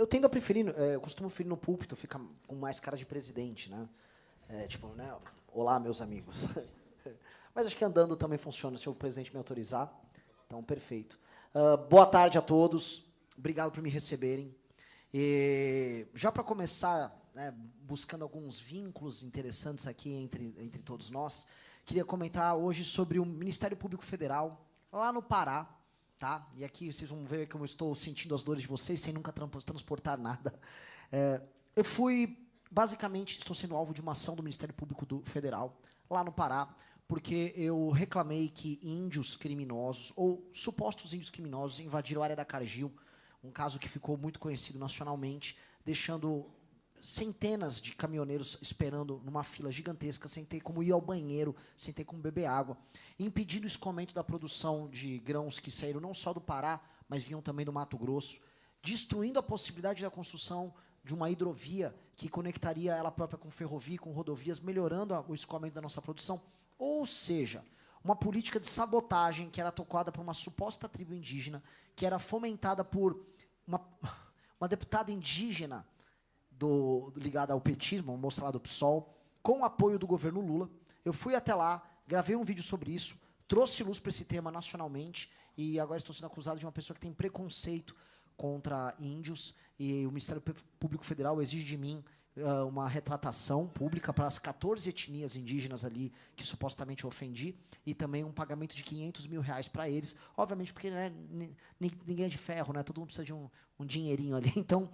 Eu tendo a preferir, eu costumo preferir no púlpito, fica com mais cara de presidente, né? Tipo, né? Olá, meus amigos. Mas acho que andando também funciona, se o presidente me autorizar. Então, perfeito. Boa tarde a todos. Obrigado por me receberem. E já para começar, né, buscando alguns vínculos interessantes aqui entre todos nós, queria comentar hoje sobre o Ministério Público Federal, lá no Pará. Tá? E aqui vocês vão ver como eu estou sentindo as dores de vocês, sem nunca transportar nada. Eu fui, basicamente, estou sendo alvo de uma ação do Ministério Público Federal, lá no Pará, porque eu reclamei que índios criminosos, ou supostos índios criminosos, invadiram a área da Cargill, um caso que ficou muito conhecido nacionalmente, deixando centenas de caminhoneiros esperando numa fila gigantesca, sem ter como ir ao banheiro, sem ter como beber água, impedindo o escoamento da produção de grãos que saíram não só do Pará, mas vinham também do Mato Grosso, destruindo a possibilidade da construção de uma hidrovia que conectaria ela própria com ferrovia, com rodovias, melhorando o escoamento da nossa produção. Ou seja, uma política de sabotagem que era tocada por uma suposta tribo indígena, que era fomentada por uma deputada indígena ligada ao petismo, uma moça lá do PSOL, com o apoio do governo Lula. Eu fui até lá, gravei um vídeo sobre isso, trouxe luz para esse tema nacionalmente, e agora estou sendo acusado de uma pessoa que tem preconceito contra índios, e o Ministério Público Federal exige de mim uma retratação pública para as 14 etnias indígenas ali que supostamente eu ofendi, e também um pagamento de R$500 mil para eles, obviamente porque, né, ninguém é de ferro, né, todo mundo precisa de um dinheirinho ali. Então,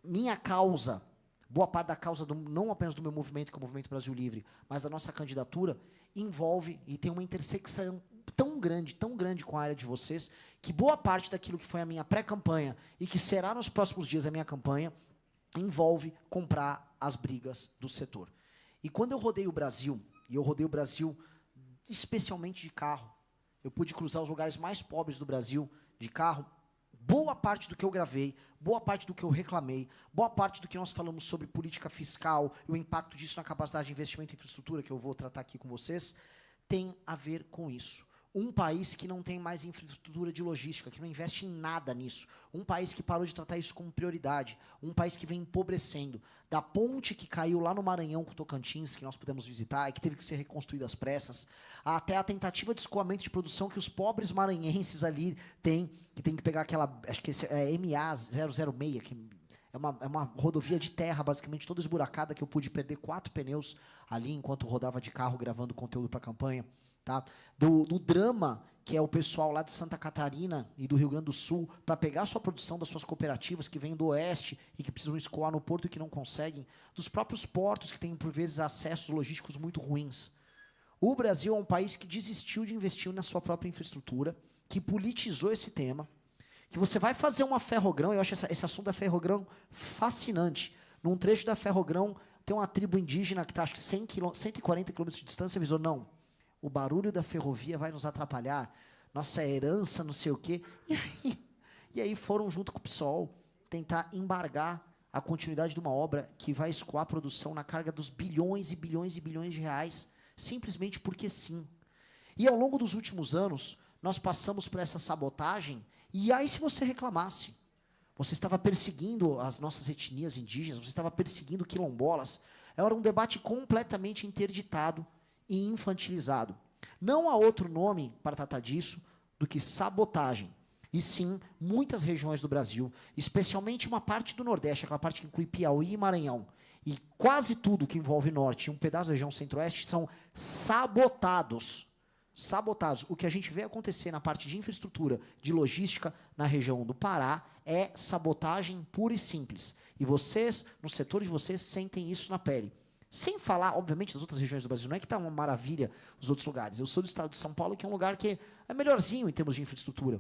minha causa, boa parte da causa, não apenas do meu movimento, que é o Movimento Brasil Livre, mas da nossa candidatura, envolve e tem uma intersecção tão grande com a área de vocês, que boa parte daquilo que foi a minha pré-campanha e que será nos próximos dias a minha campanha, envolve comprar as brigas do setor. E quando eu rodei o Brasil, e eu rodei o Brasil especialmente de carro, eu pude cruzar os lugares mais pobres do Brasil de carro, boa parte do que eu gravei, boa parte do que eu reclamei, boa parte do que nós falamos sobre política fiscal e o impacto disso na capacidade de investimento em infraestrutura, que eu vou tratar aqui com vocês, tem a ver com isso. Um país que não tem mais infraestrutura de logística, que não investe em nada nisso. Um país que parou de tratar isso como prioridade. Um país que vem empobrecendo. Da ponte que caiu lá no Maranhão com o Tocantins, que nós pudemos visitar, e que teve que ser reconstruída às pressas, até a tentativa de escoamento de produção que os pobres maranhenses ali têm, que tem que pegar aquela, acho que é MA 006, que é uma rodovia de terra, basicamente, toda esburacada, que eu pude perder 4 pneus ali, enquanto rodava de carro, gravando conteúdo para a campanha. Tá? Do drama, que é o pessoal lá de Santa Catarina e do Rio Grande do Sul, para pegar a sua produção das suas cooperativas que vêm do oeste e que precisam escoar no porto e que não conseguem, dos próprios portos que têm, por vezes, acessos logísticos muito ruins. O Brasil é um país que desistiu de investir na sua própria infraestrutura, que politizou esse tema, que você vai fazer uma ferrogrão, eu acho esse assunto da ferrogrão fascinante. Num trecho da ferrogrão, tem uma tribo indígena que está, acho que 140 quilômetros de distância, avisou, não, o barulho da ferrovia vai nos atrapalhar, nossa herança, não sei o quê. E aí foram, junto com o PSOL, tentar embargar a continuidade de uma obra que vai escoar a produção na carga dos bilhões e bilhões e bilhões de reais, simplesmente porque sim. E ao longo dos últimos anos, nós passamos por essa sabotagem, e aí se você reclamasse, você estava perseguindo as nossas etnias indígenas, você estava perseguindo quilombolas, era um debate completamente interditado e infantilizado. Não há outro nome para tratar disso do que sabotagem. E sim, muitas regiões do Brasil, especialmente uma parte do Nordeste, aquela parte que inclui Piauí e Maranhão, e quase tudo que envolve Norte e um pedaço da região Centro-Oeste, são sabotados. Sabotados. O que a gente vê acontecer na parte de infraestrutura, de logística, na região do Pará, é sabotagem pura e simples. E vocês, no setor de vocês, sentem isso na pele. Sem falar, obviamente, das outras regiões do Brasil, não é que está uma maravilha os outros lugares. Eu sou do estado de São Paulo, que é um lugar que é melhorzinho em termos de infraestrutura.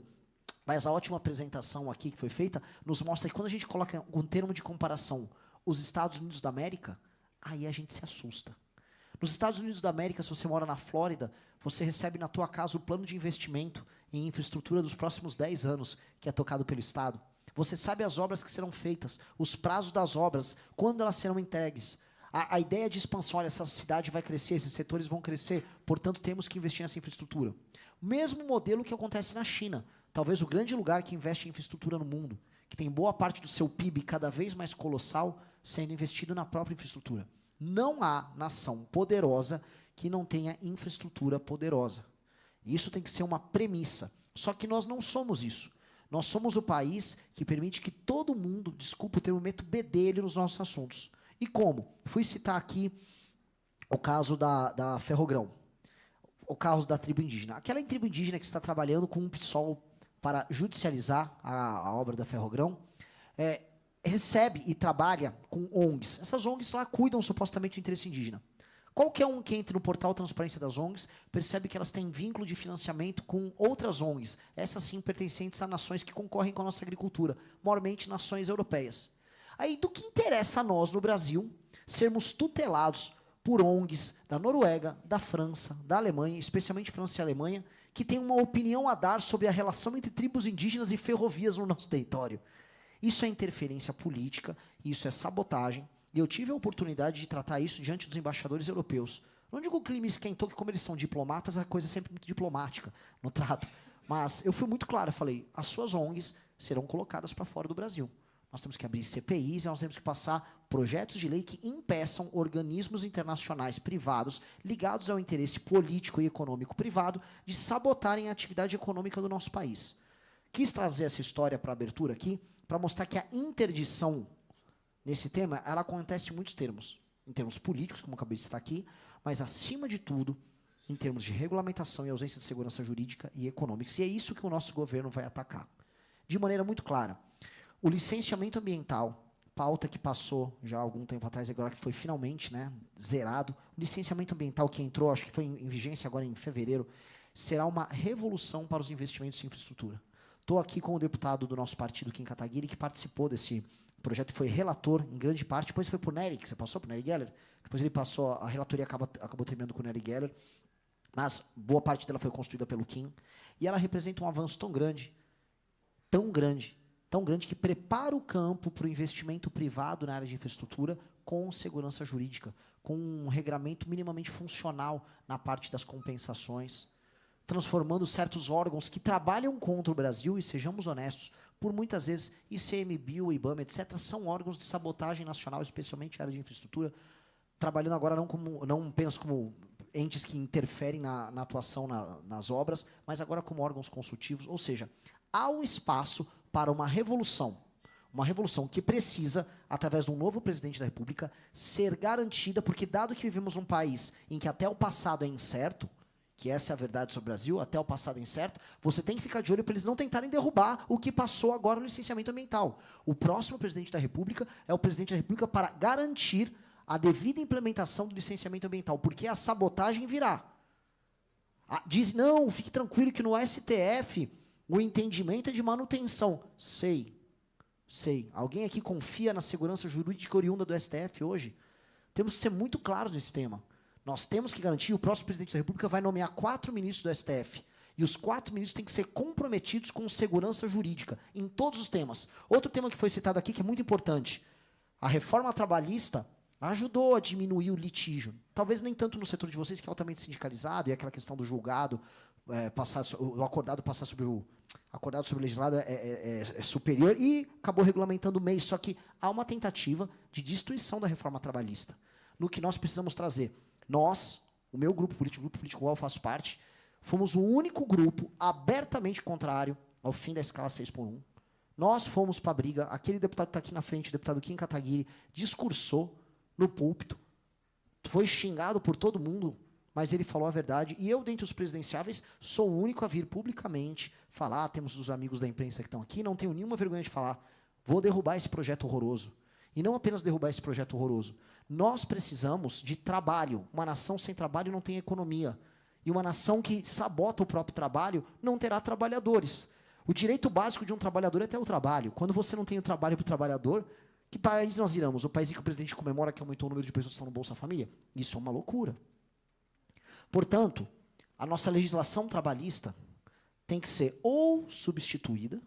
Mas a ótima apresentação aqui que foi feita nos mostra que quando a gente coloca um termo de comparação, os Estados Unidos da América, aí a gente se assusta. Nos Estados Unidos da América, se você mora na Flórida, você recebe na tua casa o plano de investimento em infraestrutura dos próximos 10 anos, que é tocado pelo Estado. Você sabe as obras que serão feitas, os prazos das obras, quando elas serão entregues. A ideia de expansão, olha, essa cidade vai crescer, esses setores vão crescer, portanto, temos que investir nessa infraestrutura. O mesmo modelo que acontece na China, talvez o grande lugar que investe em infraestrutura no mundo, que tem boa parte do seu PIB cada vez mais colossal sendo investido na própria infraestrutura. Não há nação poderosa que não tenha infraestrutura poderosa. Isso tem que ser uma premissa. Só que nós não somos isso. Nós somos o país que permite que todo mundo, desculpa o termo, meta o bedelho nos nossos assuntos. E como? Fui citar aqui o caso da Ferrogrão, o caso da tribo indígena. Aquela tribo indígena que está trabalhando com um PSOL para judicializar a obra da Ferrogrão, recebe e trabalha com ONGs. Essas ONGs lá cuidam supostamente do interesse indígena. Qualquer um que entre no portal Transparência das ONGs percebe que elas têm vínculo de financiamento com outras ONGs, essas sim pertencentes a nações que concorrem com a nossa agricultura, maiormente nações europeias. Aí, do que interessa a nós, no Brasil, sermos tutelados por ONGs da Noruega, da França, da Alemanha, especialmente França e Alemanha, que têm uma opinião a dar sobre a relação entre tribos indígenas e ferrovias no nosso território? Isso é interferência política, isso é sabotagem, e eu tive a oportunidade de tratar isso diante dos embaixadores europeus. Não digo que o clima esquentou, que como eles são diplomatas, a coisa é sempre muito diplomática no trato. Mas eu fui muito claro, eu falei, as suas ONGs serão colocadas para fora do Brasil. Nós temos que abrir CPIs, nós temos que passar projetos de lei que impeçam organismos internacionais privados ligados ao interesse político e econômico privado de sabotarem a atividade econômica do nosso país. Quis trazer essa história para a abertura aqui, para mostrar que a interdição nesse tema, ela acontece em muitos termos. Em termos políticos, como eu acabei de citar aqui, mas, acima de tudo, em termos de regulamentação e ausência de segurança jurídica e econômica. E é isso que o nosso governo vai atacar. De maneira muito clara. O licenciamento ambiental, pauta que passou já há algum tempo atrás, agora que foi finalmente, né, zerado. O licenciamento ambiental que entrou, acho que foi em vigência agora em fevereiro, será uma revolução para os investimentos em infraestrutura. Estou aqui com o deputado do nosso partido, Kim Kataguiri, que participou desse projeto, foi relator, em grande parte, depois foi para o Nery, que você passou para o Nery Geller, depois ele passou, a relatoria acabou terminando com o Nery Geller, mas boa parte dela foi construída pelo Kim, e ela representa um avanço tão grande, que prepara o campo para o investimento privado na área de infraestrutura com segurança jurídica, com um regramento minimamente funcional na parte das compensações, transformando certos órgãos que trabalham contra o Brasil, e sejamos honestos, por muitas vezes, ICMBio, IBAMA, etc., são órgãos de sabotagem nacional, especialmente na área de infraestrutura, trabalhando agora não apenas como entes que interferem na atuação nas obras, mas agora como órgãos consultivos, ou seja, há um espaço para uma revolução que precisa, através de um novo presidente da República, ser garantida, porque dado que vivemos num país em que até o passado é incerto, que essa é a verdade sobre o Brasil, até o passado é incerto, você tem que ficar de olho para eles não tentarem derrubar o que passou agora no licenciamento ambiental. O próximo presidente da República é o presidente da República para garantir a devida implementação do licenciamento ambiental, porque a sabotagem virá. Diz, não, fique tranquilo que no STF o entendimento é de manutenção. Sei. Alguém aqui confia na segurança jurídica oriunda do STF hoje? Temos que ser muito claros nesse tema. Nós temos que garantir, o próximo presidente da República vai nomear 4 ministros do STF. E os 4 ministros têm que ser comprometidos com segurança jurídica, em todos os temas. Outro tema que foi citado aqui, que é muito importante. A reforma trabalhista ajudou a diminuir o litígio. Talvez nem tanto no setor de vocês, que é altamente sindicalizado, e aquela questão do julgado, o acordado passar sobre o acordado sobre o legislado é superior, e acabou regulamentando o MEI. Só que há uma tentativa de destruição da reforma trabalhista. No que nós precisamos trazer. Nós, o meu grupo político ao qual eu faço parte, fomos o único grupo abertamente contrário ao fim da escala 6x1. Nós fomos para a briga, aquele deputado que está aqui na frente, o deputado Kim Kataguiri, discursou no púlpito, foi xingado por todo mundo, mas ele falou a verdade, e eu, dentre os presidenciáveis, sou o único a vir publicamente falar, temos os amigos da imprensa que estão aqui, não tenho nenhuma vergonha de falar, vou derrubar esse projeto horroroso. E não apenas derrubar esse projeto horroroso. Nós precisamos de trabalho. Uma nação sem trabalho não tem economia. E uma nação que sabota o próprio trabalho não terá trabalhadores. O direito básico de um trabalhador é ter o trabalho. Quando você não tem o trabalho para o trabalhador, que país nós iremos? O país em que o presidente comemora que aumentou o número de pessoas que estão no Bolsa Família? Isso é uma loucura. Portanto, a nossa legislação trabalhista tem que ser ou substituída,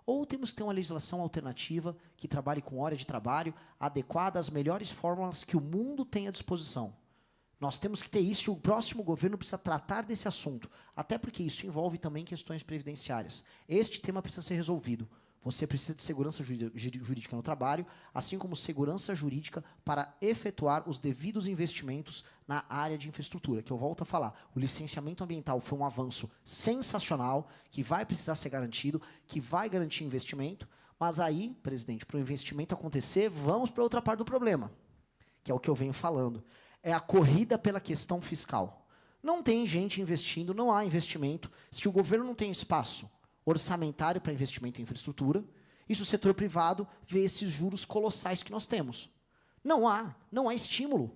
ou temos que ter uma legislação alternativa que trabalhe com hora de trabalho adequada às melhores fórmulas que o mundo tem à disposição. Nós temos que ter isso, e o próximo governo precisa tratar desse assunto, até porque isso envolve também questões previdenciárias. Este tema precisa ser resolvido. Você precisa de segurança jurídica no trabalho, assim como segurança jurídica para efetuar os devidos investimentos na área de infraestrutura, que eu volto a falar. O licenciamento ambiental foi um avanço sensacional, que vai precisar ser garantido, que vai garantir investimento, mas aí, presidente, para o investimento acontecer, vamos para outra parte do problema, que é o que eu venho falando. É a corrida pela questão fiscal. Não tem gente investindo, não há investimento. Se o governo não tem espaço orçamentário para investimento em infraestrutura, e se o setor privado vê esses juros colossais que nós temos. Não há estímulo.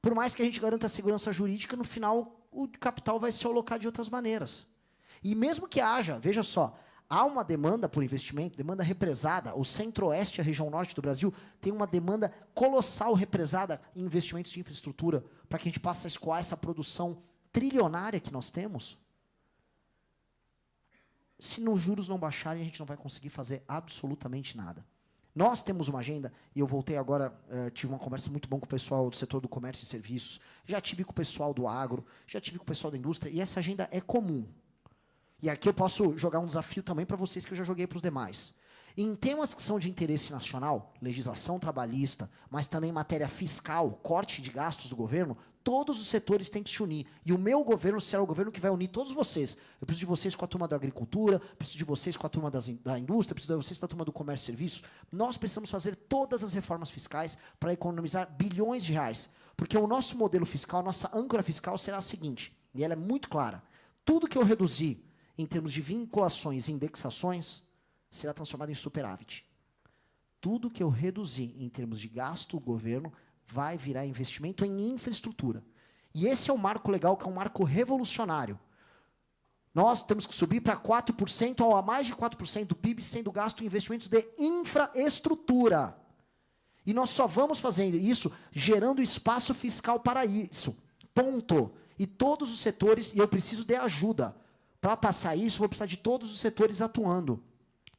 Por mais que a gente garanta a segurança jurídica, no final o capital vai se alocar de outras maneiras. E mesmo que haja, veja só, há uma demanda por investimento, demanda represada, o centro-oeste e a região norte do Brasil tem uma demanda colossal represada em investimentos de infraestrutura, para que a gente possa escoar essa produção trilionária que nós temos. Se os juros não baixarem, a gente não vai conseguir fazer absolutamente nada. Nós temos uma agenda, e eu voltei agora, tive uma conversa muito boa com o pessoal do setor do comércio e serviços, já tive com o pessoal do agro, já tive com o pessoal da indústria, e essa agenda é comum. E aqui eu posso jogar um desafio também para vocês, que eu já joguei para os demais. Em temas que são de interesse nacional, legislação trabalhista, mas também matéria fiscal, corte de gastos do governo, todos os setores têm que se unir. E o meu governo será o governo que vai unir todos vocês. Eu preciso de vocês com a turma da agricultura, preciso de vocês com a turma da indústria, preciso de vocês com a turma do comércio e serviços. Nós precisamos fazer todas as reformas fiscais para economizar bilhões de reais. Porque o nosso modelo fiscal, a nossa âncora fiscal será a seguinte, e ela é muito clara. Tudo que eu reduzir em termos de vinculações e indexações será transformado em superávit. Tudo que eu reduzir em termos de gasto do governo vai virar investimento em infraestrutura. E esse é um marco legal, que é um marco revolucionário. Nós temos que subir para 4% ou a mais de 4% do PIB sendo gasto em investimentos de infraestrutura. E nós só vamos fazendo isso gerando espaço fiscal para isso. Ponto. E todos os setores, e eu preciso de ajuda. Para passar isso, eu vou precisar de todos os setores atuando.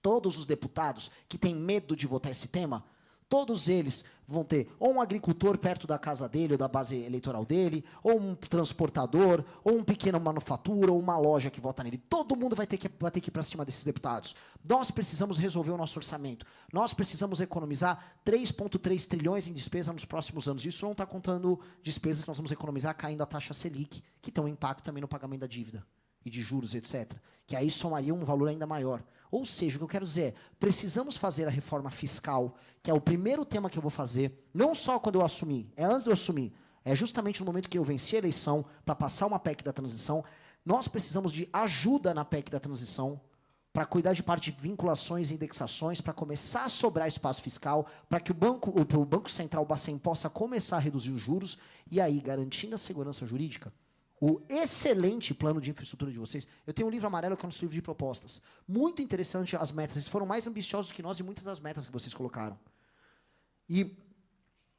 Todos os deputados que têm medo de votar esse tema, todos eles vão ter ou um agricultor perto da casa dele, ou da base eleitoral dele, ou um transportador, ou um pequeno manufatura, ou uma loja que vota nele. Todo mundo vai ter que ir para cima desses deputados. Nós precisamos resolver o nosso orçamento. Nós precisamos economizar 3,3 trilhões em despesa nos próximos anos. Isso não está contando despesas que nós vamos economizar caindo a taxa Selic, que tem um impacto também no pagamento da dívida e de juros, etc., que aí somaria um valor ainda maior. Ou seja, o que eu quero dizer é, precisamos fazer a reforma fiscal, que é o primeiro tema que eu vou fazer, não só quando eu assumir, é antes de eu assumir, é justamente no momento que eu venci a eleição, para passar uma PEC da transição. Nós precisamos de ajuda na PEC da transição, para cuidar de parte de vinculações e indexações, para começar a sobrar espaço fiscal, para que o Banco Central, o Bacen, possa começar a reduzir os juros, e aí, garantindo a segurança jurídica, o excelente plano de infraestrutura de vocês. Eu tenho um livro amarelo que é um livro de propostas. Muito interessante as metas. Eles foram mais ambiciosos que nós em muitas das metas que vocês colocaram. E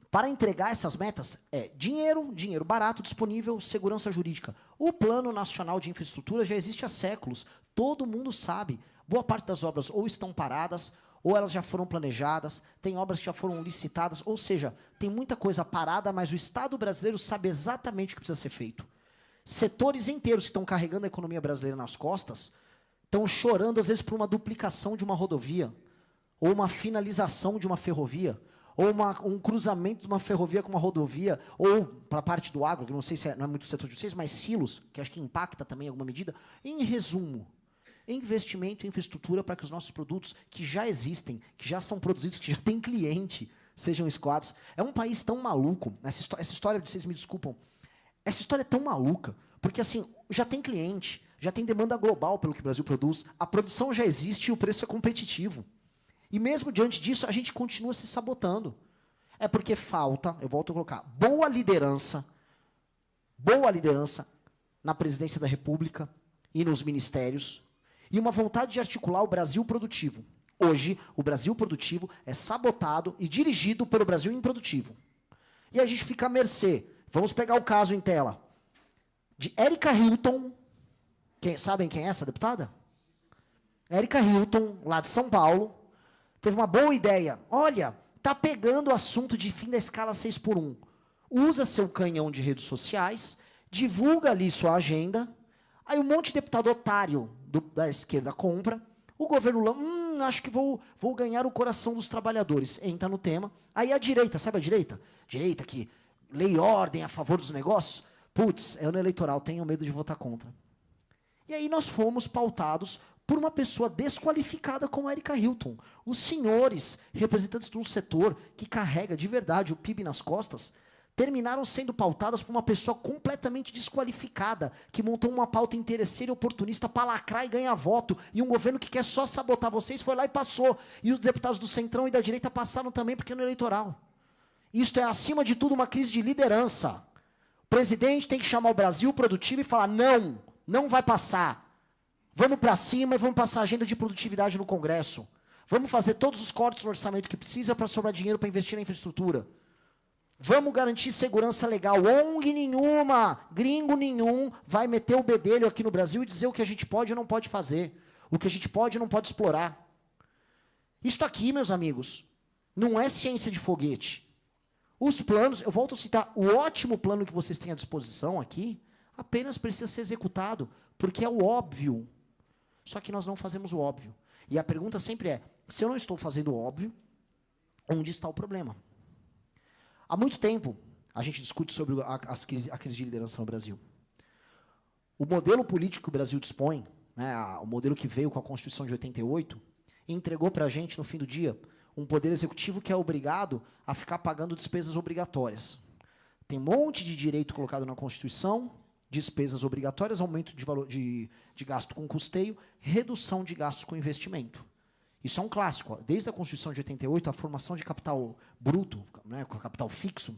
para entregar essas metas é dinheiro barato, disponível, segurança jurídica. O Plano Nacional de Infraestrutura já existe há séculos. Todo mundo sabe. Boa parte das obras ou estão paradas, ou elas já foram planejadas, tem obras que já foram licitadas, ou seja, tem muita coisa parada, mas o Estado brasileiro sabe exatamente o que precisa ser feito. Setores inteiros que estão carregando a economia brasileira nas costas estão chorando, às vezes, por uma duplicação de uma rodovia, ou uma finalização de uma ferrovia, ou um cruzamento de uma ferrovia com uma rodovia, ou para a parte do agro, que não sei se não é muito o setor de vocês, mas silos, que acho que impacta também em alguma medida. Em resumo, investimento em infraestrutura para que os nossos produtos, que já existem, que já são produzidos, que já têm cliente, sejam escoados. É um país tão maluco, essa história, vocês me desculpam, essa história é tão maluca, porque assim, já tem cliente, já tem demanda global pelo que o Brasil produz, a produção já existe e o preço é competitivo. E mesmo diante disso, a gente continua se sabotando. É porque falta, eu volto a colocar, boa liderança na presidência da República e nos ministérios, e uma vontade de articular o Brasil produtivo. Hoje, o Brasil produtivo é sabotado e dirigido pelo Brasil improdutivo. E a gente fica à mercê. Vamos pegar o caso em tela de Érica Hilton. Sabem quem é essa deputada? Érica Hilton, lá de São Paulo, teve uma boa ideia. Olha, está pegando o assunto de fim da escala 6x1. Usa seu canhão de redes sociais, divulga ali sua agenda, aí um monte de deputado otário da esquerda compra, o governo Lula, acho que vou ganhar o coração dos trabalhadores. Entra no tema. Aí a direita, sabe a direita? Direita que lei e ordem a favor dos negócios. Putz, é ano eleitoral, tenho medo de votar contra. E aí nós fomos pautados por uma pessoa desqualificada como a Erika Hilton. Os senhores, representantes de um setor que carrega de verdade o PIB nas costas, terminaram sendo pautadas por uma pessoa completamente desqualificada, que montou uma pauta interesseira e oportunista para lacrar e ganhar voto, e um governo que quer só sabotar vocês foi lá e passou. E os deputados do Centrão e da direita passaram também porque é no eleitoral. Isto é, acima de tudo, uma crise de liderança. O presidente tem que chamar o Brasil produtivo e falar, não vai passar. Vamos para cima e vamos passar a agenda de produtividade no Congresso. Vamos fazer todos os cortes no orçamento que precisa para sobrar dinheiro para investir na infraestrutura. Vamos garantir segurança legal. ONG nenhuma, gringo nenhum vai meter o bedelho aqui no Brasil e dizer o que a gente pode ou não pode fazer. O que a gente pode ou não pode explorar. Isto aqui, meus amigos, não é ciência de foguete. Os planos, eu volto a citar, o ótimo plano que vocês têm à disposição aqui, apenas precisa ser executado, porque é o óbvio. Só que nós não fazemos o óbvio. E a pergunta sempre é, se eu não estou fazendo o óbvio, onde está o problema? Há muito tempo, a gente discute sobre a crise de liderança no Brasil. O modelo político que o Brasil dispõe, né, o modelo que veio com a Constituição de 88, entregou para a gente, no fim do dia, um poder executivo que é obrigado a ficar pagando despesas obrigatórias. Tem um monte de direito colocado na Constituição, despesas obrigatórias, aumento de valor de gasto com custeio, redução de gastos com investimento. Isso é um clássico. Desde a Constituição de 88, a formação de capital bruto, né, com capital fixo,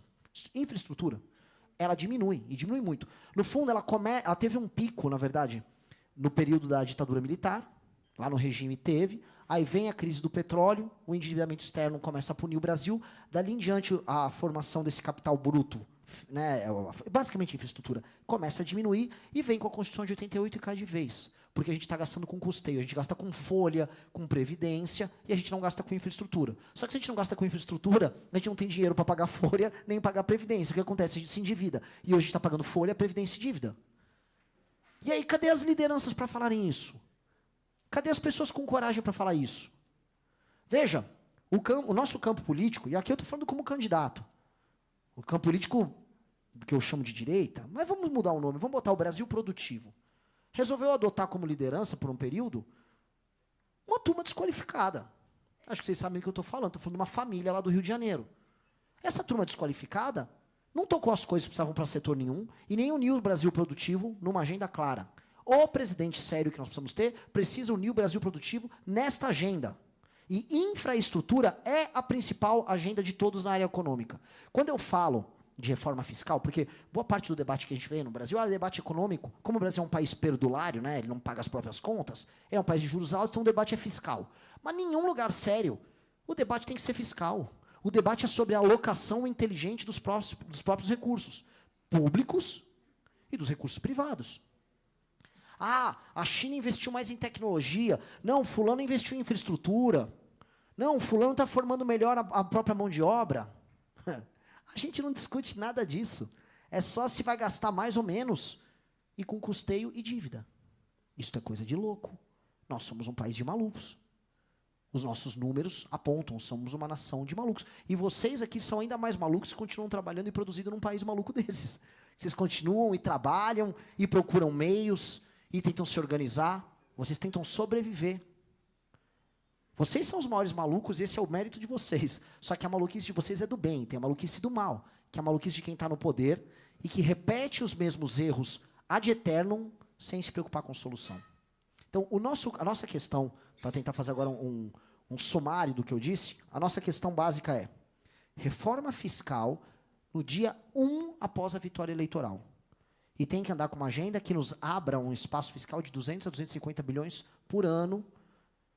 infraestrutura, ela diminui, e diminui muito. No fundo, ela teve um pico, na verdade, no período da ditadura militar, lá no regime teve, aí vem a crise do petróleo, o endividamento externo começa a punir o Brasil, dali em diante a formação desse capital bruto, né, basicamente infraestrutura, começa a diminuir e vem com a Constituição de 88 e cai de vez. Porque a gente está gastando com custeio, a gente gasta com folha, com previdência, e a gente não gasta com infraestrutura. Só que se a gente não gasta com infraestrutura, a gente não tem dinheiro para pagar folha, nem pagar previdência. O que acontece? A gente se endivida. E hoje a gente está pagando folha, previdência e dívida. E aí, cadê as lideranças para falarem isso? Cadê as pessoas com coragem para falar isso? Veja, o nosso campo político, e aqui eu estou falando como candidato, o campo político que eu chamo de direita, mas vamos mudar o nome, vamos botar o Brasil Produtivo. Resolveu adotar como liderança, por um período, uma turma desqualificada. Acho que vocês sabem do que eu estou falando de uma família lá do Rio de Janeiro. Essa turma desqualificada não tocou as coisas que precisavam para setor nenhum e nem uniu o Brasil Produtivo numa agenda clara. O presidente sério que nós precisamos ter precisa unir o Brasil Produtivo nesta agenda. E infraestrutura é a principal agenda de todos na área econômica. Quando eu falo de reforma fiscal, porque boa parte do debate que a gente vê no Brasil é debate econômico. Como o Brasil é um país perdulário, né, ele não paga as próprias contas, é um país de juros altos, então o debate é fiscal. Mas em nenhum lugar sério o debate tem que ser fiscal. O debate é sobre a alocação inteligente dos próprios recursos públicos e dos recursos privados. Ah, a China investiu mais em tecnologia. Não, fulano investiu em infraestrutura. Não, fulano está formando melhor a própria mão de obra. A gente não discute nada disso. É só se vai gastar mais ou menos e com custeio e dívida. Isso é coisa de louco. Nós somos um país de malucos. Os nossos números apontam, somos uma nação de malucos. E vocês aqui são ainda mais malucos que continuam trabalhando e produzindo num país maluco desses. Vocês continuam e trabalham e procuram meios e tentam se organizar. Vocês tentam sobreviver. Vocês são os maiores malucos, esse é o mérito de vocês. Só que a maluquice de vocês é do bem, tem a maluquice do mal, que é a maluquice de quem está no poder e que repete os mesmos erros ad eternum sem se preocupar com solução. Então, a nossa questão, para tentar fazer agora um sumário do que eu disse, a nossa questão básica é reforma fiscal no dia 1 após a vitória eleitoral. E tem que andar com uma agenda que nos abra um espaço fiscal de 200 a 250 bilhões por ano,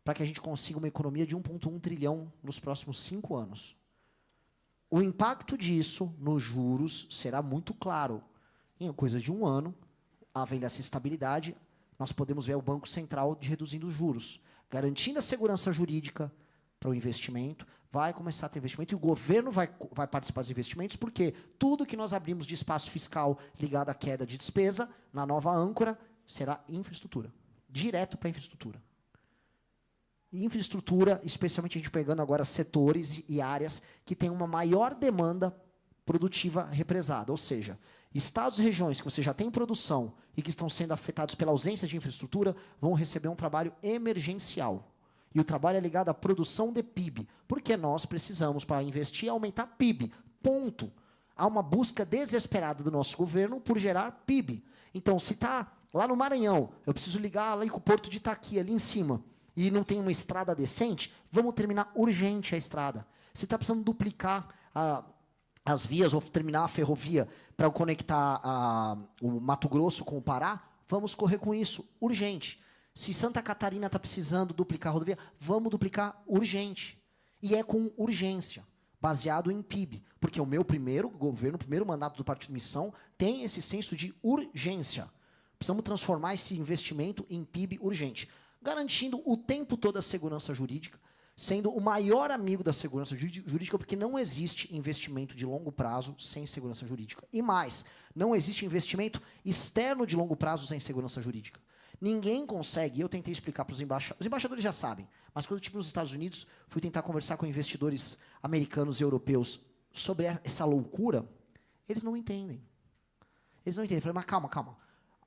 para que a gente consiga uma economia de 1,1 trilhão nos próximos 5 anos. O impacto disso nos juros será muito claro. Em coisa de 1 ano, havendo essa estabilidade, nós podemos ver o Banco Central reduzindo os juros, garantindo a segurança jurídica para o investimento, vai começar a ter investimento, e o governo vai participar dos investimentos, porque tudo que nós abrimos de espaço fiscal ligado à queda de despesa, na nova âncora, será infraestrutura. Direto para a infraestrutura. E infraestrutura, especialmente a gente pegando agora setores e áreas que têm uma maior demanda produtiva represada, ou seja, estados e regiões que você já tem produção e que estão sendo afetados pela ausência de infraestrutura vão receber um trabalho emergencial. E o trabalho é ligado à produção de PIB, porque nós precisamos, para investir, aumentar PIB, ponto. Há uma busca desesperada do nosso governo por gerar PIB. Então, se está lá no Maranhão, eu preciso ligar lá com o Porto de Itaqui, ali em cima, e não tem uma estrada decente, vamos terminar urgente a estrada. Se está precisando duplicar as vias ou terminar a ferrovia para conectar o Mato Grosso com o Pará, vamos correr com isso, urgente. Se Santa Catarina está precisando duplicar a rodovia, vamos duplicar urgente. E é com urgência, baseado em PIB. Porque o meu primeiro governo, o primeiro mandato do Partido Missão, tem esse senso de urgência. Precisamos transformar esse investimento em PIB urgente, garantindo o tempo todo a segurança jurídica, sendo o maior amigo da segurança jurídica, porque não existe investimento de longo prazo sem segurança jurídica. E mais, não existe investimento externo de longo prazo sem segurança jurídica. Ninguém consegue, eu tentei explicar para os embaixadores já sabem, mas quando eu estive nos Estados Unidos, fui tentar conversar com investidores americanos e europeus sobre essa loucura, eles não entendem. Eles não entendem. Eu falei, mas calma, calma.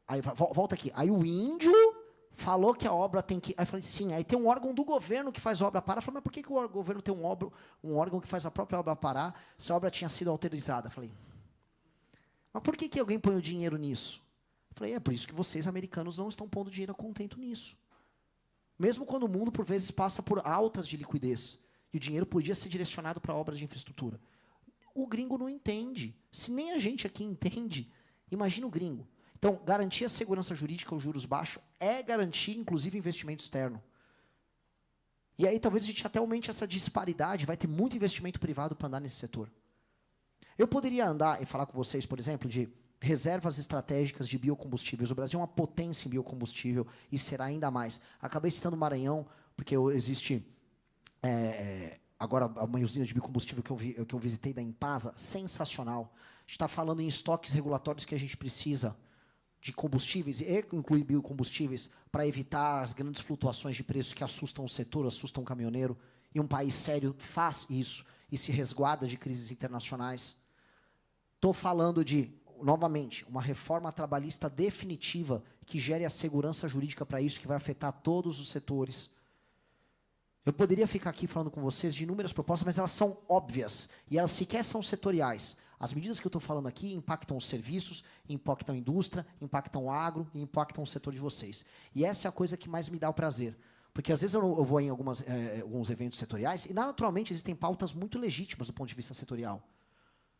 Aí, volta aqui. Aí o índio falou que a obra tem que... Aí eu falei, sim, aí tem um órgão do governo que faz a obra parar. Eu falei, mas por que o governo tem um órgão que faz a própria obra parar se a obra tinha sido autorizada? Eu falei, mas por que alguém põe o dinheiro nisso? Eu falei, é por isso que vocês, americanos, não estão pondo dinheiro a contento nisso. Mesmo quando o mundo, por vezes, passa por altas de liquidez, e o dinheiro podia ser direcionado para obras de infraestrutura. O gringo não entende. Se nem a gente aqui entende, imagina o gringo. Então, garantir a segurança jurídica, os juros baixos, é garantir, inclusive, investimento externo. E aí, talvez a gente até aumente essa disparidade, vai ter muito investimento privado para andar nesse setor. Eu poderia andar e falar com vocês, por exemplo, de reservas estratégicas de biocombustíveis. O Brasil é uma potência em biocombustível e será ainda mais. Acabei citando o Maranhão, porque existe agora uma usina de biocombustível que eu visitei da Impasa, sensacional. A gente está falando em estoques regulatórios que a gente precisa de combustíveis, e incluir biocombustíveis, para evitar as grandes flutuações de preços que assustam o setor, assustam o caminhoneiro. E um país sério faz isso e se resguarda de crises internacionais. Estou falando de, novamente, uma reforma trabalhista definitiva que gere a segurança jurídica para isso, que vai afetar todos os setores. Eu poderia ficar aqui falando com vocês de inúmeras propostas, mas elas são óbvias, e elas sequer são setoriais. As medidas que eu estou falando aqui impactam os serviços, impactam a indústria, impactam o agro e impactam o setor de vocês. E essa é a coisa que mais me dá o prazer. Porque, às vezes, eu vou em alguns eventos setoriais e, naturalmente, existem pautas muito legítimas do ponto de vista setorial.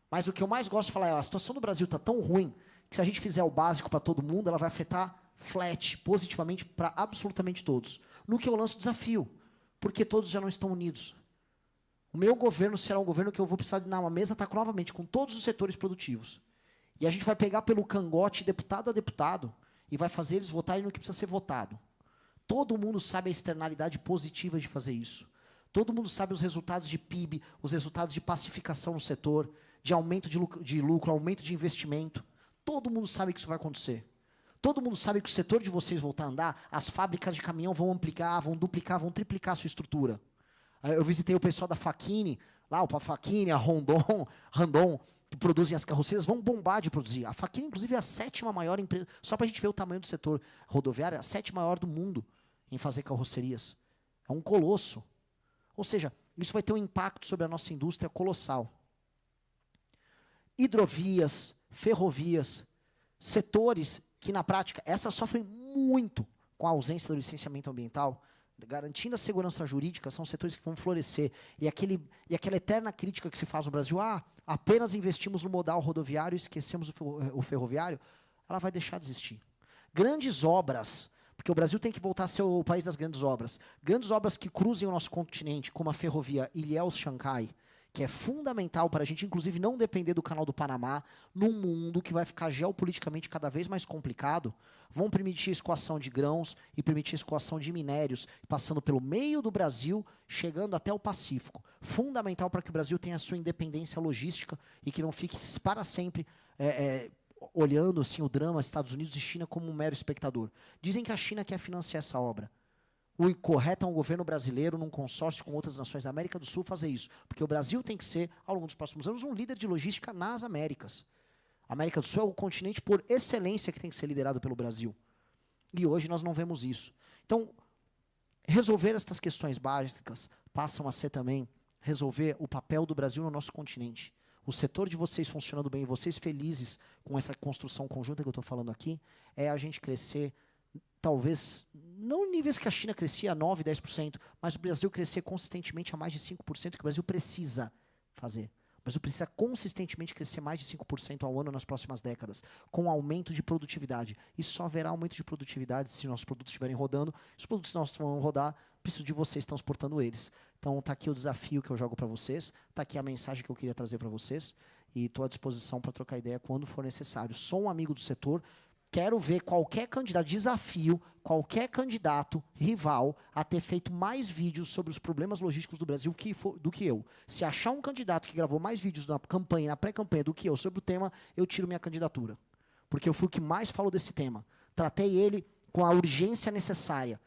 Mas o que eu mais gosto de falar é a situação do Brasil está tão ruim que, se a gente fizer o básico para todo mundo, ela vai afetar flat, positivamente, para absolutamente todos. No que eu lanço o desafio, porque todos já não estão unidos. O meu governo será um governo que eu vou precisar de uma mesa estar novamente com todos os setores produtivos. E a gente vai pegar pelo cangote, deputado a deputado, e vai fazer eles votarem no que precisa ser votado. Todo mundo sabe a externalidade positiva de fazer isso. Todo mundo sabe os resultados de PIB, os resultados de pacificação no setor, de aumento de lucro, aumento de investimento. Todo mundo sabe que isso vai acontecer. Todo mundo sabe que o setor de vocês voltar a andar, as fábricas de caminhão vão ampliar, vão duplicar, vão triplicar a sua estrutura. Eu visitei o pessoal da Facchini, lá, a Facchini, a Randon, que produzem as carrocerias, vão bombar de produzir. A Facchini, inclusive, é a 7ª maior empresa, só para a gente ver o tamanho do setor rodoviário, é a 7ª maior do mundo em fazer carrocerias. É um colosso. Ou seja, isso vai ter um impacto sobre a nossa indústria colossal. Hidrovias, ferrovias, setores que, na prática, essas sofrem muito com a ausência do licenciamento ambiental, garantindo a segurança jurídica, são setores que vão florescer. E aquela eterna crítica que se faz no Brasil, apenas investimos no modal rodoviário e esquecemos o ferroviário, ela vai deixar de existir. Grandes obras, porque o Brasil tem que voltar a ser o país das grandes obras que cruzem o nosso continente, como a ferrovia Ilhéus-Chancay, que é fundamental para a gente, inclusive, não depender do Canal do Panamá, num mundo que vai ficar geopoliticamente cada vez mais complicado, vão permitir a escoação de grãos e permitir a escoação de minérios, passando pelo meio do Brasil, chegando até o Pacífico. Fundamental para que o Brasil tenha a sua independência logística e que não fique para sempre olhando assim, o drama Estados Unidos e China como um mero espectador. Dizem que a China quer financiar essa obra. o correto é um governo brasileiro, num consórcio com outras nações da América do Sul, fazer isso. Porque o Brasil tem que ser, ao longo dos próximos anos, um líder de logística nas Américas. A América do Sul é o continente por excelência que tem que ser liderado pelo Brasil. E hoje nós não vemos isso. Então, resolver estas questões básicas passam a ser também resolver o papel do Brasil no nosso continente. O setor de vocês funcionando bem, vocês felizes com essa construção conjunta que eu estou falando aqui, é a gente crescer, talvez, não em níveis que a China crescia a 9%, 10%, mas o Brasil crescer consistentemente a mais de 5%, que o Brasil precisa fazer. O Brasil precisa consistentemente crescer mais de 5% ao ano nas próximas décadas, com aumento de produtividade. E só haverá aumento de produtividade se nossos produtos estiverem rodando. Os produtos nossos vão rodar, preciso de vocês transportando eles. Então, está aqui o desafio que eu jogo para vocês, está aqui a mensagem que eu queria trazer para vocês, e estou à disposição para trocar ideia quando for necessário. Sou um amigo do setor, quero ver qualquer candidato, desafio qualquer candidato rival a ter feito mais vídeos sobre os problemas logísticos do Brasil do que eu. Se achar um candidato que gravou mais vídeos na campanha, na pré-campanha do que eu sobre o tema, eu tiro minha candidatura. Porque eu fui o que mais falou desse tema. Tratei ele com a urgência necessária.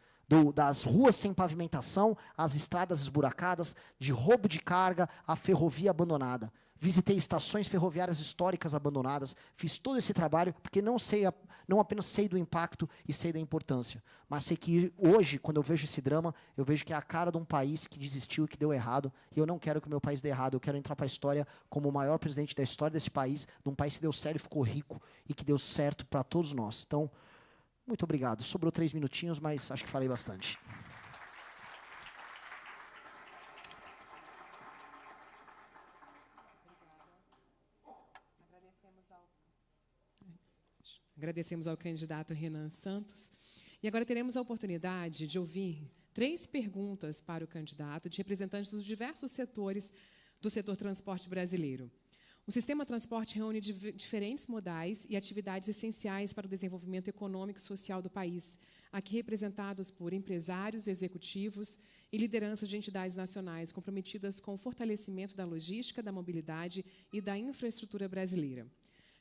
Das ruas sem pavimentação, às estradas esburacadas, de roubo de carga, à ferrovia abandonada. Visitei estações ferroviárias históricas abandonadas, fiz todo esse trabalho, porque não apenas sei do impacto e sei da importância, mas sei que hoje, quando eu vejo esse drama, eu vejo que é a cara de um país que desistiu e que deu errado, e eu não quero que o meu país dê errado, eu quero entrar para a história como o maior presidente da história desse país, de um país que deu sério e ficou rico, e que deu certo para todos nós. Então, muito obrigado. Sobrou 3 minutinhos, mas acho que falei bastante. Agradecemos ao candidato Renan Santos. E agora teremos a oportunidade de ouvir 3 perguntas para o candidato de representantes dos diversos setores do setor transporte brasileiro. O sistema transporte reúne diferentes modais e atividades essenciais para o desenvolvimento econômico e social do país, aqui representados por empresários, executivos e lideranças de entidades nacionais comprometidas com o fortalecimento da logística, da mobilidade e da infraestrutura brasileira.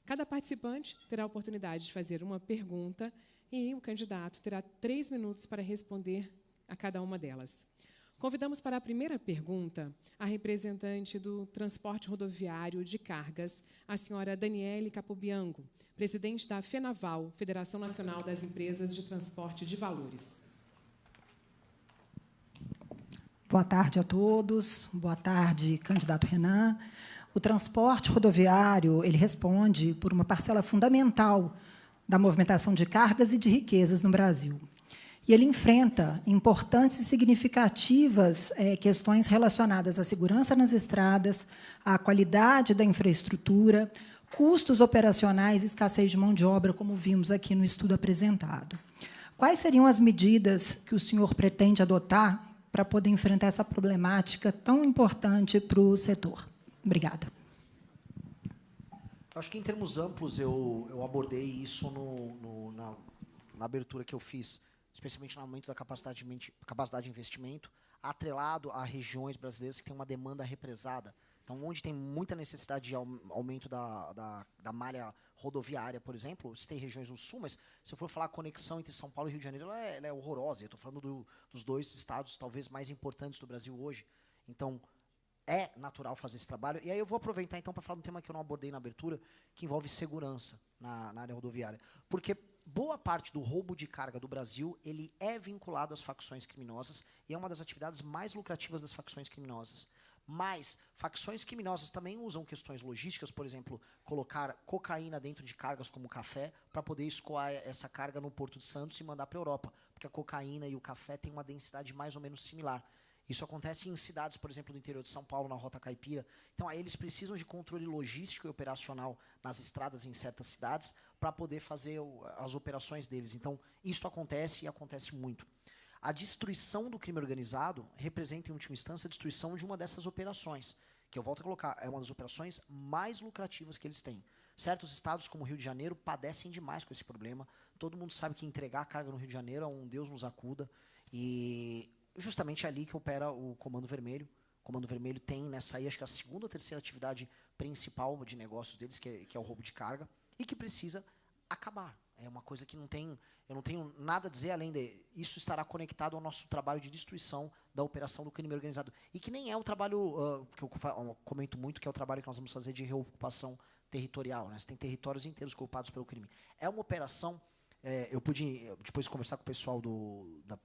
Cada participante terá a oportunidade de fazer uma pergunta e o candidato terá 3 minutos para responder a cada uma delas. Convidamos para a primeira pergunta a representante do transporte rodoviário de cargas, a senhora Daniele Capobianco, presidente da FENAVAL, Federação Nacional das Empresas de Transporte de Valores. Boa tarde a todos. Boa tarde, candidato Renan. O transporte rodoviário, ele responde por uma parcela fundamental da movimentação de cargas e de riquezas no Brasil. E ele enfrenta importantes e significativas questões relacionadas à segurança nas estradas, à qualidade da infraestrutura, custos operacionais e escassez de mão de obra, como vimos aqui no estudo apresentado. Quais seriam as medidas que o senhor pretende adotar para poder enfrentar essa problemática tão importante para o setor? Obrigada. Acho que, em termos amplos, eu abordei isso na abertura que eu fiz, especialmente no aumento da capacidade de investimento, atrelado a regiões brasileiras que têm uma demanda represada. Então, onde tem muita necessidade de aumento da malha rodoviária, por exemplo, se tem regiões no sul, mas se eu for falar a conexão entre São Paulo e Rio de Janeiro, ela é horrorosa. Eu estou falando dos 2 estados talvez mais importantes do Brasil hoje. Então, é natural fazer esse trabalho. E aí eu vou aproveitar, então, para falar de um tema que eu não abordei na abertura, que envolve segurança na área rodoviária. Porque boa parte do roubo de carga do Brasil, ele é vinculado às facções criminosas e é uma das atividades mais lucrativas das facções criminosas. Mas facções criminosas também usam questões logísticas, por exemplo, colocar cocaína dentro de cargas como café, para poder escoar essa carga no Porto de Santos e mandar para a Europa. Porque a cocaína e o café têm uma densidade mais ou menos similar. Isso acontece em cidades, por exemplo, do interior de São Paulo, na Rota Caipira. Então, aí eles precisam de controle logístico e operacional nas estradas em certas cidades para poder fazer as operações deles. Então, isso acontece e acontece muito. A destruição do crime organizado representa, em última instância, a destruição de uma dessas operações, que eu volto a colocar, é uma das operações mais lucrativas que eles têm. Certos estados, como o Rio de Janeiro, padecem demais com esse problema. Todo mundo sabe que entregar a carga no Rio de Janeiro é um Deus nos acuda. E justamente é ali que opera o Comando Vermelho. O Comando Vermelho tem nessa aí, acho que a 2ª ou 3ª atividade principal de negócios deles, que é o roubo de carga, e que precisa acabar. É uma coisa que eu não tenho nada a dizer além de isso estará conectado ao nosso trabalho de destruição da operação do crime organizado. E que nem é o trabalho que eu comento muito, que é o trabalho que nós vamos fazer de reocupação territorial. Né? Você tem territórios inteiros ocupados pelo crime. É uma operação... eu pude depois conversar com o pessoal da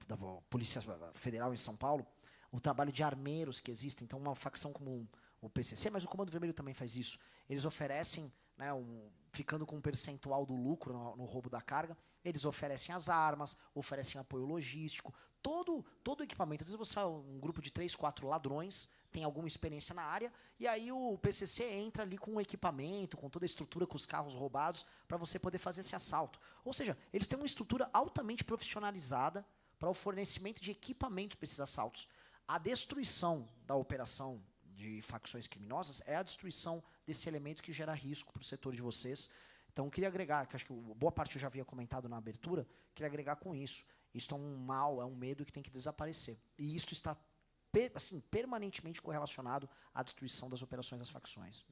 Polícia Federal em São Paulo, o trabalho de armeiros que existe. Então, uma facção como o PCC, mas o Comando Vermelho também faz isso. Eles oferecem, né, ficando com um percentual do lucro no roubo da carga, eles oferecem as armas, oferecem apoio logístico, todo o equipamento. Às vezes você é um grupo de 3, 4 ladrões, tem alguma experiência na área, e aí o PCC entra ali com o equipamento, com toda a estrutura, com os carros roubados, para você poder fazer esse assalto. Ou seja, eles têm uma estrutura altamente profissionalizada para o fornecimento de equipamentos para esses assaltos. A destruição da operação de facções criminosas é a destruição desse elemento que gera risco para o setor de vocês. Então, eu queria agregar, que acho que boa parte eu já havia comentado na abertura, queria agregar com isso. Isso é um mal, é um medo que tem que desaparecer. E isso está permanentemente correlacionado à destruição das operações das facções.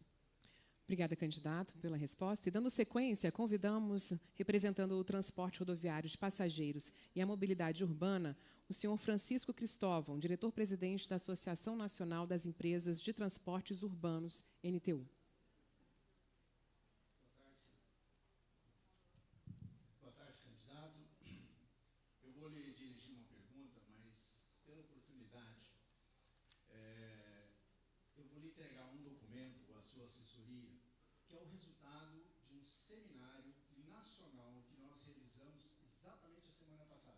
Obrigada, candidato, pela resposta. E, dando sequência, convidamos, representando o transporte rodoviário de passageiros e a mobilidade urbana, o senhor Francisco Cristóvão, diretor-presidente da Associação Nacional das Empresas de Transportes Urbanos, NTU. Boa tarde, candidato. Eu vou lhe dirigir uma pergunta, mas, pela oportunidade, eu vou lhe entregar um documento à sua assessoria, que é o resultado de um seminário nacional que nós realizamos exatamente a semana passada.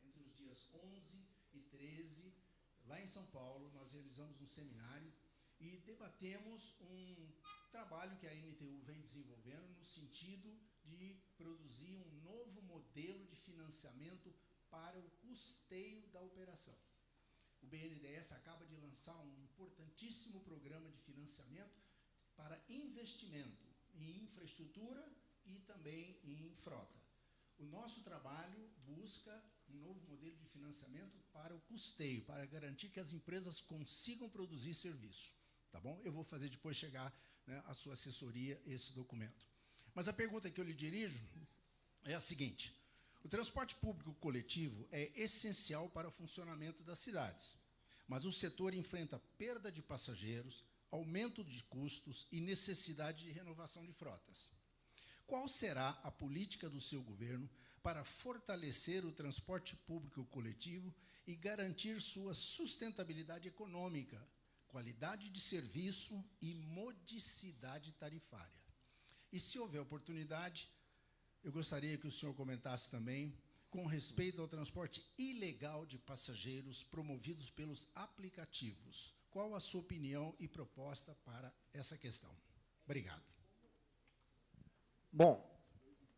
Entre os dias 11 e 13, lá em São Paulo, nós realizamos um seminário e debatemos um trabalho que a NTU vem desenvolvendo no sentido de produzir um novo modelo de financiamento para o custeio da operação. O BNDES acaba de lançar um importantíssimo programa de financiamento para investimento em infraestrutura e também em frota. O nosso trabalho busca um novo modelo de financiamento para o custeio, para garantir que as empresas consigam produzir serviço. Tá bom? Eu vou fazer depois chegar, né, à sua assessoria esse documento. Mas a pergunta que eu lhe dirijo é a seguinte: o transporte público coletivo é essencial para o funcionamento das cidades, mas o setor enfrenta perda de passageiros, aumento de custos e necessidade de renovação de frotas. Qual será a política do seu governo para fortalecer o transporte público coletivo e garantir sua sustentabilidade econômica, qualidade de serviço e modicidade tarifária? E, se houver oportunidade, eu gostaria que o senhor comentasse também com respeito ao transporte ilegal de passageiros promovidos pelos aplicativos. Qual a sua opinião e proposta para essa questão? Obrigado. Bom,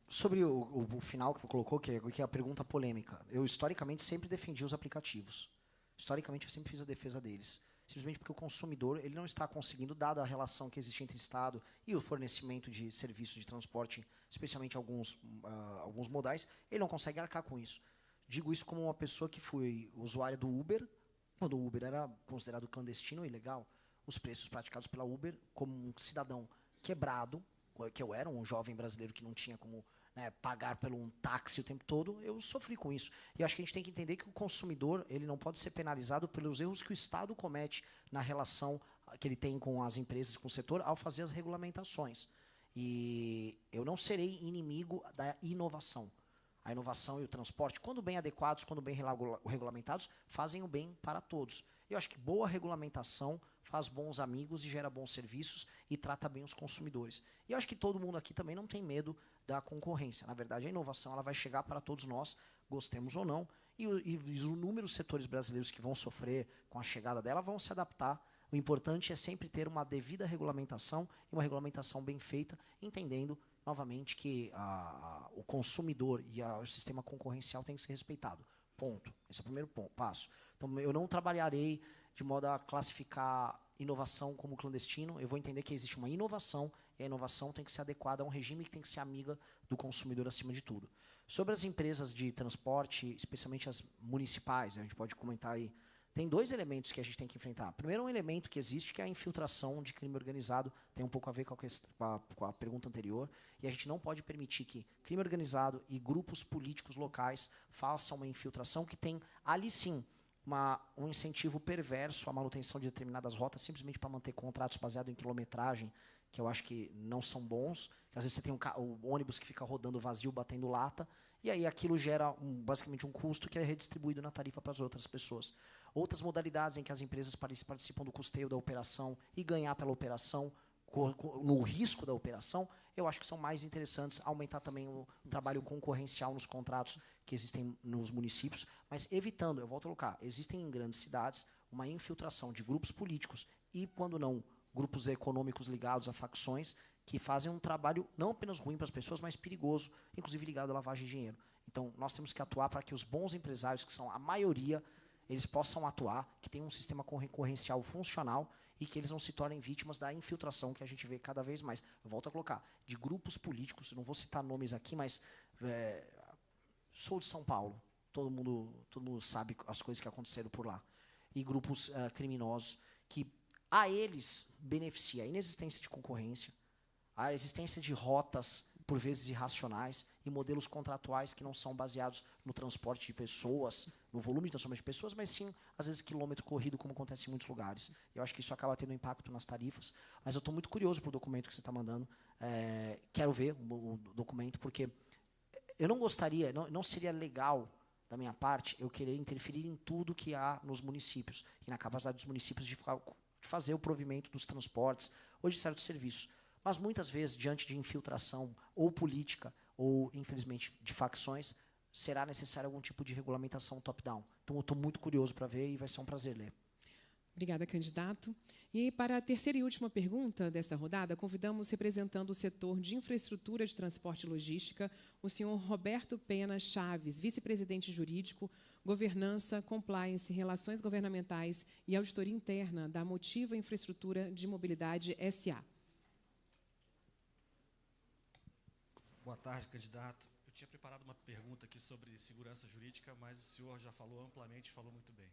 sobre o final que você colocou, que é a pergunta polêmica, eu historicamente sempre defendi os aplicativos. Historicamente eu sempre fiz a defesa deles. Simplesmente porque o consumidor ele não está conseguindo, dada a relação que existe entre Estado e o fornecimento de serviços de transporte, especialmente alguns modais, ele não consegue arcar com isso. Digo isso como uma pessoa que foi usuária do Uber, quando o Uber era considerado clandestino e ilegal. Os preços praticados pela Uber, como um cidadão quebrado, que eu era, um jovem brasileiro que não tinha como, né, pagar por um táxi o tempo todo, eu sofri com isso. E acho que a gente tem que entender que o consumidor ele não pode ser penalizado pelos erros que o Estado comete na relação que ele tem com as empresas, com o setor, ao fazer as regulamentações. E eu não serei inimigo da inovação. A inovação e o transporte, quando bem adequados, quando bem regulamentados, fazem o bem para todos. Eu acho que boa regulamentação faz bons amigos e gera bons serviços e trata bem os consumidores. E eu acho que todo mundo aqui também não tem medo da concorrência. Na verdade, a inovação ela vai chegar para todos nós, gostemos ou não, e os inúmeros setores brasileiros que vão sofrer com a chegada dela vão se adaptar. O importante é sempre ter uma devida regulamentação e uma regulamentação bem feita, entendendo, novamente, que o consumidor e o sistema concorrencial tem que ser respeitado. Ponto. Esse é o primeiro passo. Então, eu não trabalharei de modo a classificar inovação como clandestino. Eu vou entender que existe uma inovação, e a inovação tem que ser adequada a um regime que tem que ser amiga do consumidor acima de tudo. Sobre as empresas de transporte, especialmente as municipais, a gente pode comentar aí, tem dois elementos que a gente tem que enfrentar. Primeiro, um elemento que existe, que é a infiltração de crime organizado, tem um pouco a ver com a pergunta anterior, e a gente não pode permitir que crime organizado e grupos políticos locais façam uma infiltração que tem, ali sim, um incentivo perverso à manutenção de determinadas rotas, simplesmente para manter contratos baseados em quilometragem, que eu acho que não são bons, que às vezes você tem o ônibus que fica rodando vazio, batendo lata, e aí aquilo gera basicamente um custo que é redistribuído na tarifa para as outras pessoas. Outras modalidades em que as empresas participam do custeio da operação e ganhar pela operação, no risco da operação, eu acho que são mais interessantes. Aumentar também o trabalho concorrencial nos contratos que existem nos municípios, mas evitando, eu volto a colocar, existem em grandes cidades uma infiltração de grupos políticos e, quando não, grupos econômicos ligados a facções que fazem um trabalho não apenas ruim para as pessoas, mas perigoso, inclusive ligado à lavagem de dinheiro. Então, nós temos que atuar para que os bons empresários, que são a maioria, eles possam atuar, que tenham um sistema concorrencial funcional e que eles não se tornem vítimas da infiltração que a gente vê cada vez mais. Eu volto a colocar, de grupos políticos, não vou citar nomes aqui, mas sou de São Paulo, todo mundo sabe as coisas que aconteceram por lá. E grupos criminosos que a eles beneficia a inexistência de concorrência, a existência de rotas, por vezes irracionais, e modelos contratuais que não são baseados no transporte de pessoas, no volume de transporte de pessoas, mas sim, às vezes, quilômetro corrido, como acontece em muitos lugares. Eu acho que isso acaba tendo impacto nas tarifas, mas eu estou muito curioso para o documento que você está mandando. Quero ver o documento, porque eu não gostaria, não seria legal, da minha parte, eu querer interferir em tudo que há nos municípios, e na capacidade dos municípios de fazer o provimento dos transportes ou de certos serviços. Mas, muitas vezes, diante de infiltração ou política, ou, infelizmente, de facções, será necessário algum tipo de regulamentação top-down. Então, eu estou muito curioso para ver e vai ser um prazer ler. Obrigada, candidato. E para a terceira e última pergunta desta rodada, convidamos, representando o setor de infraestrutura de transporte e logística, o senhor Roberto Pena Chaves, vice-presidente jurídico, governança, compliance, relações governamentais e auditoria interna da Motiva Infraestrutura de Mobilidade S.A. Boa tarde, candidato. Eu tinha preparado uma pergunta aqui sobre segurança jurídica, mas o senhor já falou amplamente, falou muito bem.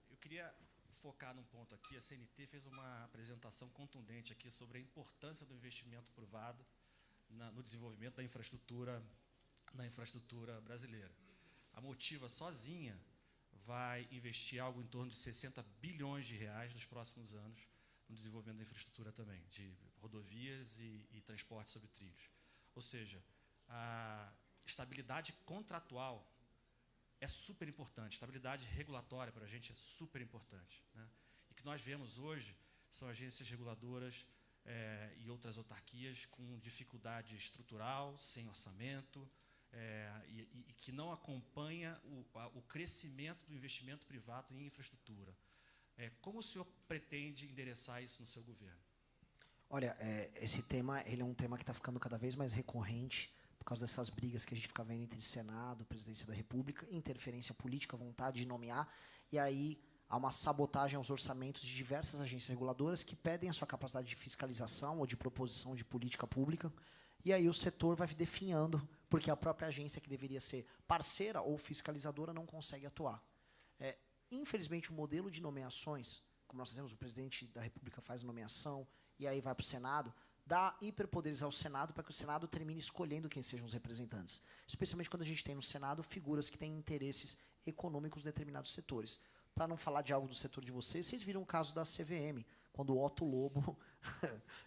Eu queria focar num ponto aqui. A CNT fez uma apresentação contundente aqui sobre a importância do investimento privado no desenvolvimento da infraestrutura, na infraestrutura brasileira. A Motiva sozinha vai investir algo em torno de 60 bilhões de reais nos próximos anos no desenvolvimento da infraestrutura também, de rodovias e transporte sobre trilhos. Ou seja, a estabilidade contratual é super importante, estabilidade regulatória para a gente é super importante, né? E que nós vemos hoje são agências reguladoras e outras autarquias com dificuldade estrutural, sem orçamento, e que não acompanha o crescimento do investimento privado em infraestrutura. Como o senhor pretende endereçar isso no seu governo? Olha, esse tema ele é um tema que está ficando cada vez mais recorrente por causa dessas brigas que a gente fica vendo entre Senado, Presidência da República, interferência política, vontade de nomear, e aí há uma sabotagem aos orçamentos de diversas agências reguladoras que pedem a sua capacidade de fiscalização ou de proposição de política pública, e aí o setor vai definhando, porque a própria agência que deveria ser parceira ou fiscalizadora não consegue atuar. Infelizmente, o modelo de nomeações, como nós fazemos, o Presidente da República faz a nomeação, e aí vai para o Senado, dá hiperpoderes ao Senado para que o Senado termine escolhendo quem sejam os representantes. Especialmente quando a gente tem no Senado figuras que têm interesses econômicos em determinados setores. Para não falar de algo do setor de vocês viram o caso da CVM, quando o Otto Lobo,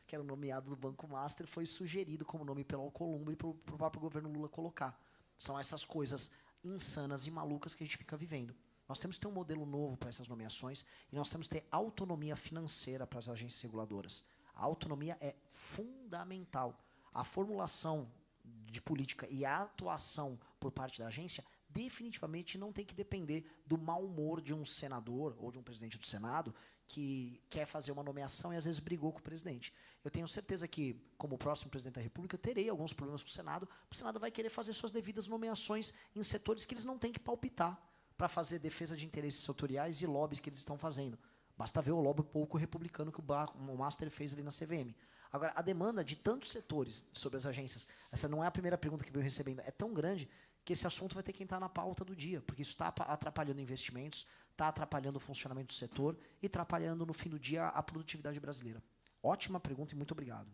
que era nomeado do Banco Master, foi sugerido como nome pelo Alcolumbre para o próprio governo Lula colocar. São essas coisas insanas e malucas que a gente fica vivendo. Nós temos que ter um modelo novo para essas nomeações e nós temos que ter autonomia financeira para as agências reguladoras. A autonomia é fundamental. A formulação de política e a atuação por parte da agência definitivamente não tem que depender do mau humor de um senador ou de um presidente do Senado que quer fazer uma nomeação e às vezes brigou com o presidente. Eu tenho certeza que, como próximo presidente da República, terei alguns problemas com o Senado. O Senado vai querer fazer suas devidas nomeações em setores que eles não têm que palpitar para fazer defesa de interesses setoriais e lobbies que eles estão fazendo. Basta ver o lobby pouco republicano que o Master fez ali na CVM. Agora, a demanda de tantos setores sobre as agências, essa não é a primeira pergunta que eu venho recebendo, é tão grande que esse assunto vai ter que entrar na pauta do dia, porque isso está atrapalhando investimentos, está atrapalhando o funcionamento do setor e atrapalhando, no fim do dia, a produtividade brasileira? Ótima pergunta e muito obrigado.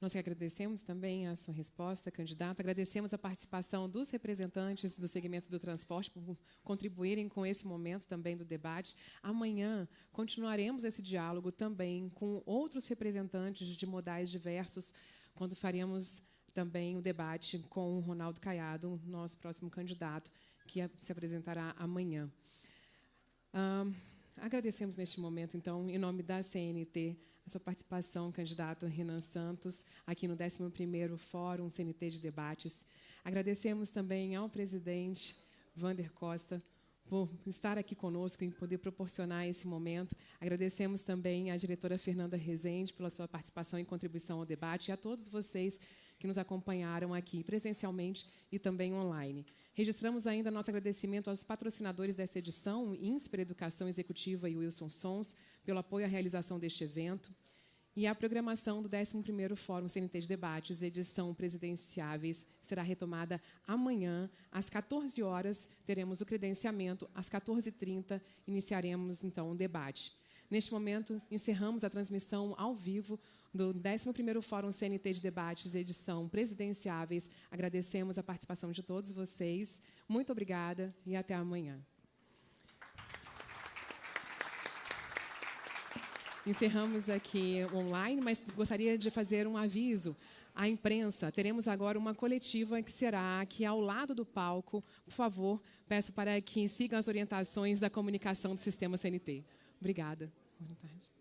Nós que agradecemos também a sua resposta, candidato. Agradecemos a participação dos representantes do segmento do transporte por contribuírem com esse momento também do debate. Amanhã continuaremos esse diálogo também com outros representantes de modais diversos, quando faremos também o debate com o Ronaldo Caiado, nosso próximo candidato, que se apresentará amanhã. Agradecemos neste momento, então, em nome da CNT, a sua participação, candidato Renan Santos, aqui no 11º Fórum CNT de Debates. Agradecemos também ao presidente Wander Costa por estar aqui conosco e poder proporcionar esse momento. Agradecemos também à diretora Fernanda Rezende pela sua participação e contribuição ao debate e a todos vocês que nos acompanharam aqui presencialmente e também online. Registramos ainda nosso agradecimento aos patrocinadores dessa edição, INSPER Educação Executiva e Wilson Sons, pelo apoio à realização deste evento, e a programação do 11º Fórum CNT de Debates, edição Presidenciáveis, será retomada amanhã, às 14 horas, teremos o credenciamento, às 14h30, iniciaremos, então, o debate. Neste momento, encerramos a transmissão ao vivo do 11º Fórum CNT de Debates, edição Presidenciáveis. Agradecemos a participação de todos vocês. Muito obrigada e até amanhã. Encerramos aqui online, mas gostaria de fazer um aviso à imprensa. Teremos agora uma coletiva que será aqui ao lado do palco. Por favor, peço para que sigam as orientações da comunicação do sistema CNT. Obrigada. Boa tarde.